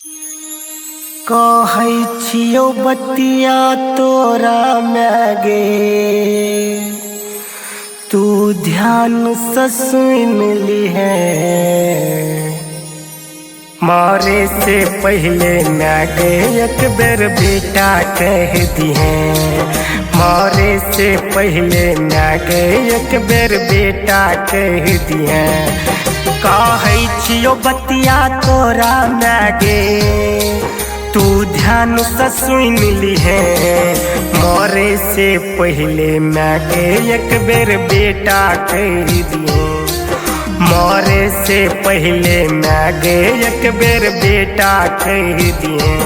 कहै छियौ बतिया तोरा मैगे, तू ध्यान से सुन लिहे। मारे से पहले मैगे एक बेर बेटा कह दिहे। मारे से पहले मैगे एक बेर बेटा कह दिहे। कहै छियौ बतिया तोरा मैगे, तू ध्यान से सुन लिहे। मरे से पहले मैगे एक बेर बेटा कह दिए। मरे से पहले मैगे एक बेर बेटा कह दिए।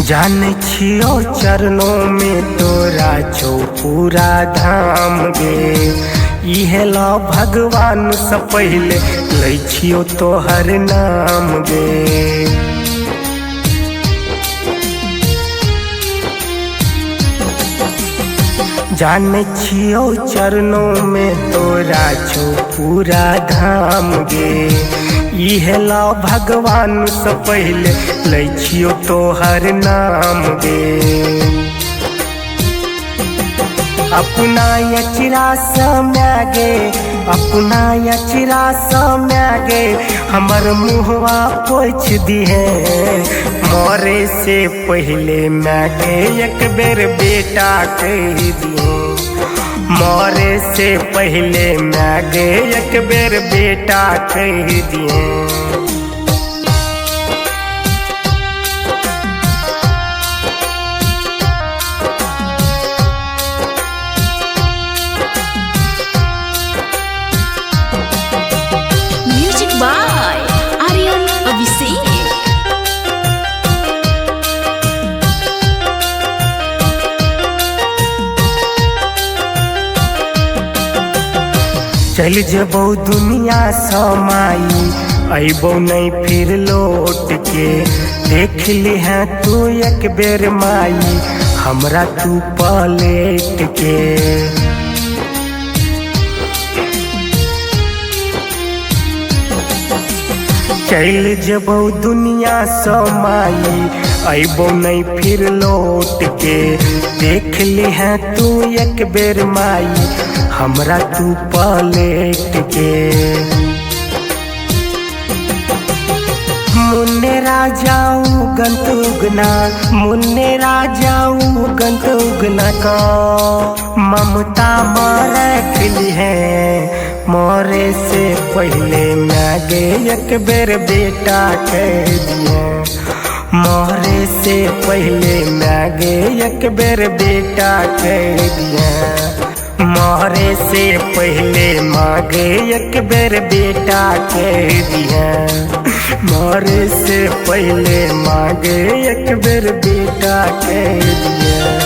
जाने छियो चरणों में तोरा छौ पूरा धाम गे। इहे ला भगवान से पहले लै छियो तोहर नाम गे। जाने छियो चरणों में तोरा छौ पूरा धाम गे। इहे ला भगवान से पहले लै छियो तोहर नाम गे। अपना अचरा से मैगे, अपना अचरा से मैगे हमर मुहवा पोछ दिहे। मरे से पहले मैगे एक बेर बेटा कह दिए। मरे से पहले मैगे एक बेर बेटा कह दिए। चल जबौ दुनिया समाई, अबौ नहीं फिर लौट के। देख लिहे तू एक बेर माई, हमरा तू पलट के। चल जबौ दुनिया समाई, अबौ नहीं फिर लौट के। देख लिहे तू एक बेर माई, हमरा तू पलट के। मुन्ने राजाऊ गंतुगना, मुन्ने राजाऊ गंतुगना का ममता रख ली है। मरे से पहले मैगे एक बेर बेटा कह दिए। मरे से पहले मैगे एक बेर बेटा कह दिए। मरे से पहले मागे एक बेर बेटा कह दिया। मरे से पहले मागे एक बेर बेटा कह दिया।